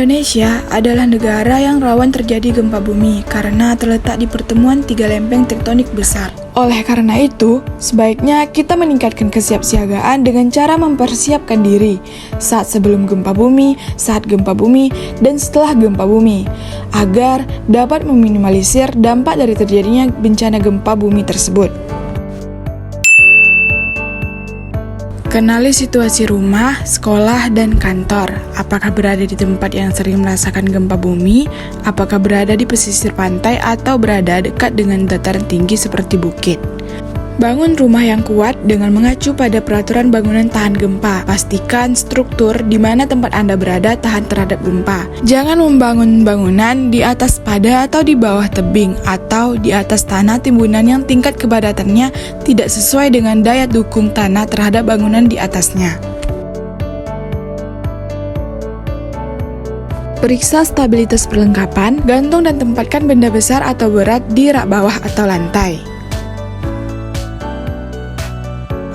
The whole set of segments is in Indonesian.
Indonesia adalah negara yang rawan terjadi gempa bumi karena terletak di pertemuan tiga lempeng tektonik besar. Oleh karena itu, sebaiknya kita meningkatkan kesiapsiagaan dengan cara mempersiapkan diri saat sebelum gempa bumi, saat gempa bumi, dan setelah gempa bumi, agar dapat meminimalisir dampak dari terjadinya bencana gempa bumi tersebut. Kenali situasi rumah, sekolah, dan kantor. Apakah berada di tempat yang sering merasakan gempa bumi? Apakah berada di pesisir pantai atau berada dekat dengan dataran tinggi seperti bukit? Bangun rumah yang kuat dengan mengacu pada peraturan bangunan tahan gempa. Pastikan struktur di mana tempat Anda berada tahan terhadap gempa. Jangan membangun bangunan di atas padah atau di bawah tebing atau di atas tanah timbunan yang tingkat kepadatannya tidak sesuai dengan daya dukung tanah terhadap bangunan di atasnya. Periksa stabilitas perlengkapan, gantung dan tempatkan benda besar atau berat di rak bawah atau lantai.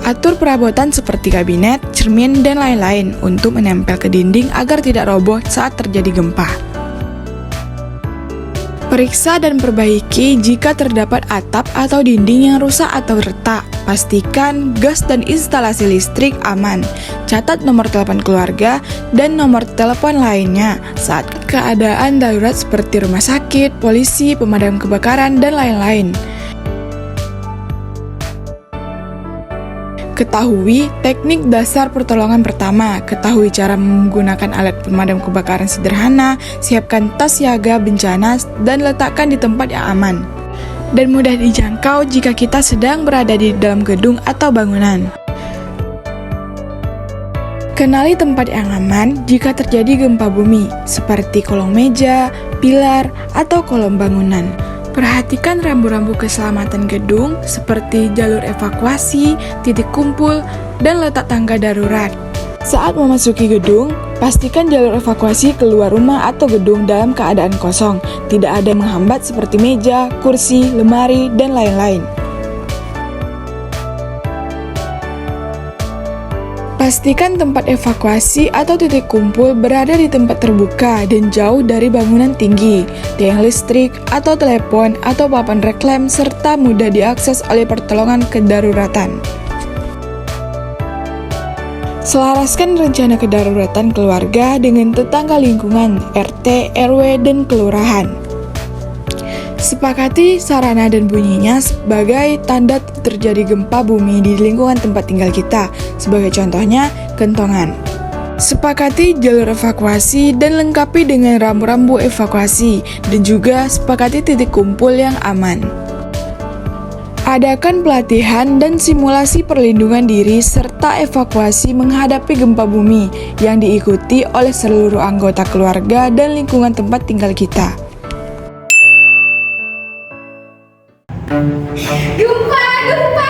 Atur perabotan seperti kabinet, cermin, dan lain-lain untuk menempel ke dinding agar tidak roboh saat terjadi gempa. Periksa dan perbaiki jika terdapat atap atau dinding yang rusak atau retak. Pastikan gas dan instalasi listrik aman. Catat nomor telepon keluarga dan nomor telepon lainnya saat keadaan darurat seperti rumah sakit, polisi, pemadam kebakaran, dan lain-lain. Ketahui teknik dasar pertolongan pertama, ketahui cara menggunakan alat pemadam kebakaran sederhana, siapkan tas siaga bencana, dan letakkan di tempat yang aman dan mudah dijangkau jika kita sedang berada di dalam gedung atau bangunan. Kenali tempat yang aman jika terjadi gempa bumi, seperti kolong meja, pilar, atau kolom bangunan. Perhatikan rambu-rambu keselamatan gedung seperti jalur evakuasi, titik kumpul, dan letak tangga darurat. Saat memasuki gedung, pastikan jalur evakuasi keluar rumah atau gedung dalam keadaan kosong, tidak ada menghambat seperti meja, kursi, lemari, dan lain-lain. Pastikan tempat evakuasi atau titik kumpul berada di tempat terbuka dan jauh dari bangunan tinggi, tiang listrik, atau telepon, atau papan reklam, serta mudah diakses oleh pertolongan kedaruratan. Selaraskan rencana kedaruratan keluarga dengan tetangga lingkungan, RT, RW, dan kelurahan. Sepakati sarana dan bunyinya sebagai tanda terjadi gempa bumi di lingkungan tempat tinggal kita, sebagai contohnya kentongan. Sepakati jalur evakuasi dan lengkapi dengan rambu-rambu evakuasi, dan juga sepakati titik kumpul yang aman. Adakan pelatihan dan simulasi perlindungan diri serta evakuasi menghadapi gempa bumi yang diikuti oleh seluruh anggota keluarga dan lingkungan tempat tinggal kita. Gempa! Tolong, gempa!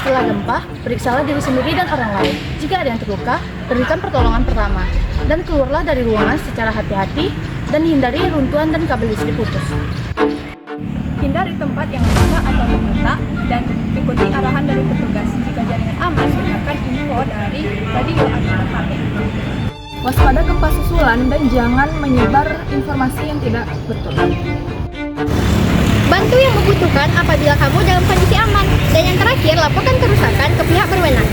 Setelah gempa, periksalah diri sendiri dan orang lain. Jika ada yang terluka, berikan pertolongan pertama. Dan keluarlah dari ruangan secara hati-hati dan hindari runtuhan dan kabel listrik putus. Hindari tempat yang rusak atau retak dan ikuti arahan dari petugas. Jika jaringan aman, dengarkan info dari radio atau HP. Waspada gempa susulan dan jangan menyebar informasi yang tidak betul. Bantu yang membutuhkan apabila kamu dalam kondisi aman. Dan yang terakhir, laporkan kerusakan ke pihak berwenang.